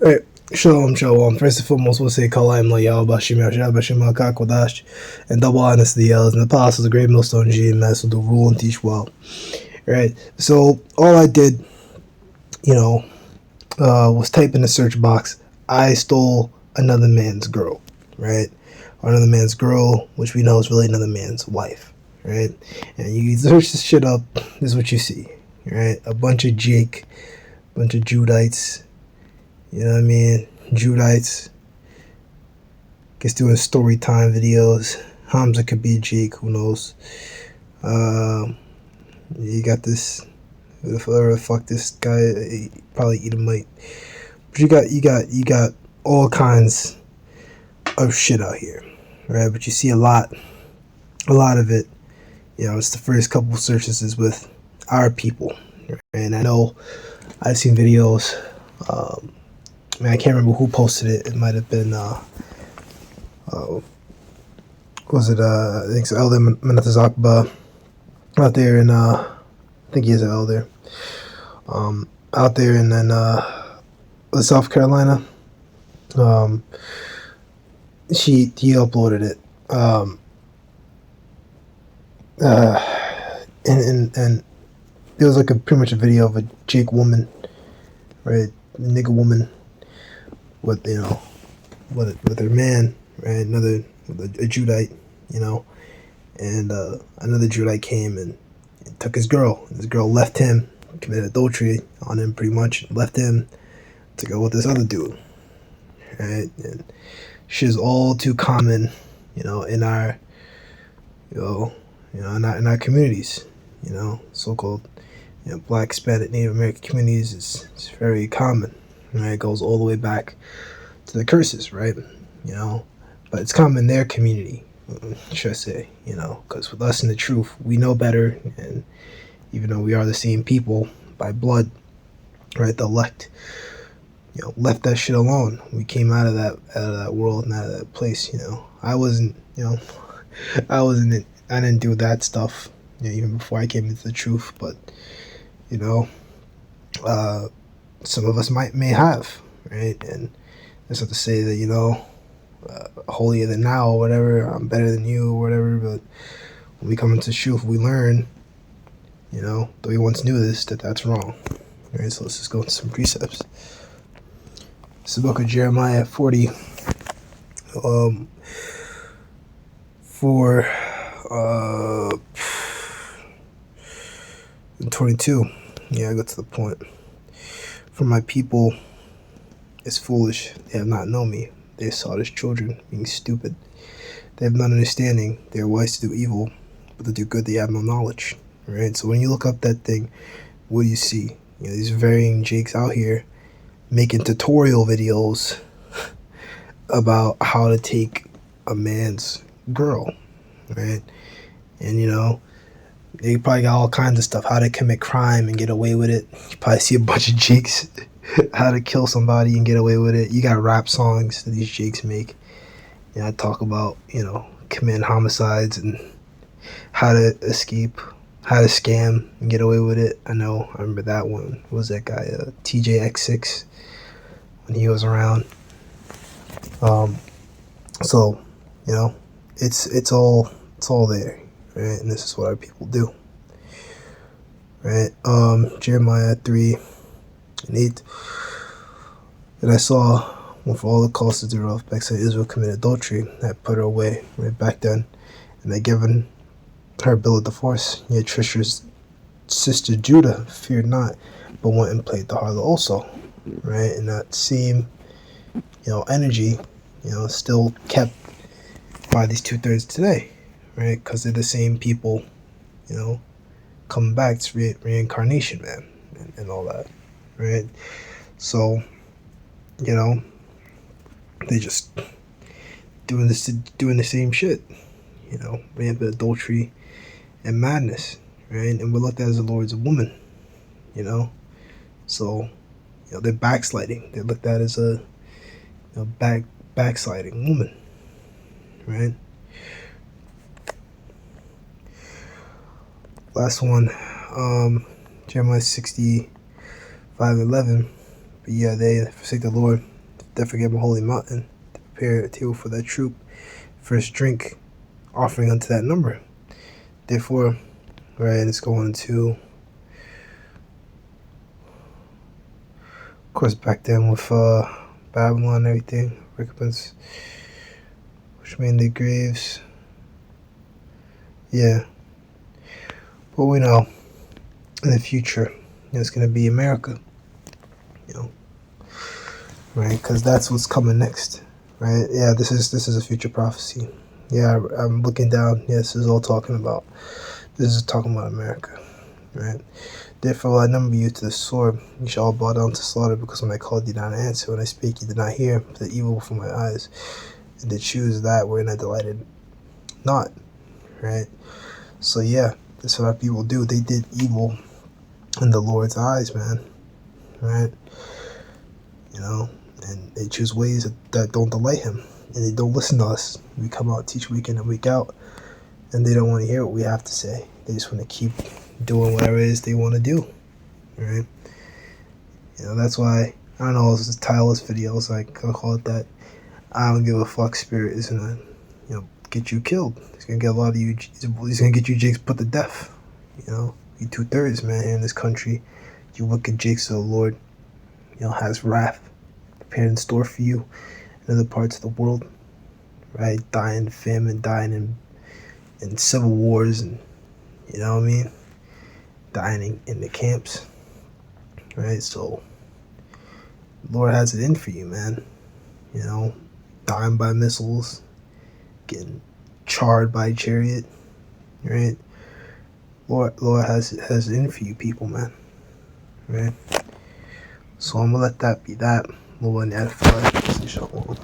Alright, shalom, shalom. First and foremost, we'll say Kalayim Layal Bashim Yashab Bashim Kodash, and double honors to the elders and the apostles, the great millstone G and Master, to rule and teach well. Right? So, all I did, was type in the search box, I stole another man's girl, right? Or another man's girl, which we know is really another man's wife, right? And you search this shit up, this is what you see, right? A bunch of Jake, bunch of Judites, you know what I mean? Judites, gets doing story time videos. Hamza could be Jake, who knows? You got this, whoever the fuck this guy, probably Edomite. But you got all kinds of shit out here, right? But you see a lot of it. It's the first couple searches is with our people, right? And I know I've seen videos. I can't remember who posted it. It might have been was it I think it's Elder Menatazakba out there in I think he is an elder out there in South Carolina. He uploaded it and it was like pretty much a video of a Jake woman, right, nigga woman with with her man, right, a Judite, and another Judite came and took his girl. His girl left him, committed adultery on him, pretty much left him to go with this other dude, right? And shit's all too common, in our, in our communities, so-called, Black, Hispanic, Native American communities. It's very common, right? It goes all the way back to the curses, right? But it's common in their community, should I say, because with us in the truth, we know better, and even though we are the same people by blood, right, the elect, left that shit alone. We came out of that world and out of that place, I wasn't, I didn't do that stuff, even before I came into the truth, but, some of us may have, right? And that's not to say that, holier than thou or whatever, I'm better than you or whatever, but when we come into truth, we learn, though we once knew this, that's wrong. Alright, so let's just go into some precepts. It's the book of Jeremiah 40, 22. Yeah, I go to the point. For my people is foolish, they have not known me. They saw as children, being stupid. They have not understanding. They are wise to do evil, but to do good they have no knowledge. Right? So when you look up that thing, what do you see? These varying Jakes out here making tutorial videos about how to take a man's girl, right? And they probably got all kinds of stuff, how to commit crime and get away with it. You probably see a bunch of Jakes how to kill somebody and get away with it. You got rap songs that these Jakes make. I talk about, committing homicides and how to escape, how to scam and get away with it. I remember that one. What was that guy? TJX6, when he was around. So, it's all there, right? And this is what our people do, right? Jeremiah 3:8. And I saw, when for all the causes thereof, backside Israel committed adultery, I put her away, right, back then, and I given her bill of divorce. Yet Trisha's sister Judah feared not, but went and played the harlot also, right? And that same, energy, still kept by these 2/3 today, right? Because they're the same people, coming back. It's reincarnation, man, and all that, right? So, they just doing the same shit, rampant adultery and madness, right? And we're looked at as the lords of women, so they're backsliding. They're looked at as a backsliding woman, right? Last one, Jeremiah 65:11. But yeah, they forsake the Lord, they forget my holy mountain, to prepare a table for that troop, first drink, offering unto that number. Therefore, right, it's going to, of course, back then with Babylon and everything, recompense, which made their graves. Yeah. But we know in the future, it's going to be America, right? Because that's what's coming next, right? Yeah, this is a future prophecy. Yeah, I'm looking down. Yeah, this is all talking about. This is talking about America, right? Therefore will I number you to the sword. You shall all bow down to slaughter, because when I called you did not answer, when I spake you did not hear. The evil before my eyes, and to choose that wherein I delighted not, right? So yeah, that's what our people do. They did evil in the Lord's eyes, man, right? And they choose ways that don't delight him, and they don't listen to us. We come out, teach week in and week out, and they don't want to hear what we have to say. They just want to keep doing whatever it is they want to do, right? That's why, I don't know, it's tireless videos, like, I'll call it that. I don't give a fuck spirit is gonna, get you killed. It's gonna get a lot of you, he's gonna get you jakes put to death. You 2/3, man, here in this country. You wicked jakes of the Lord, has wrath prepared in store for you in other parts of the world, right? Dying in famine, dying in civil wars, and, you know what I mean? Dying in the camps, right? So, Lord has it in for you, man. Dying by missiles, getting charred by chariot, right? Lord has it in for you people, man, right? So I'm gonna let that be that. Lord, edify. Shalom.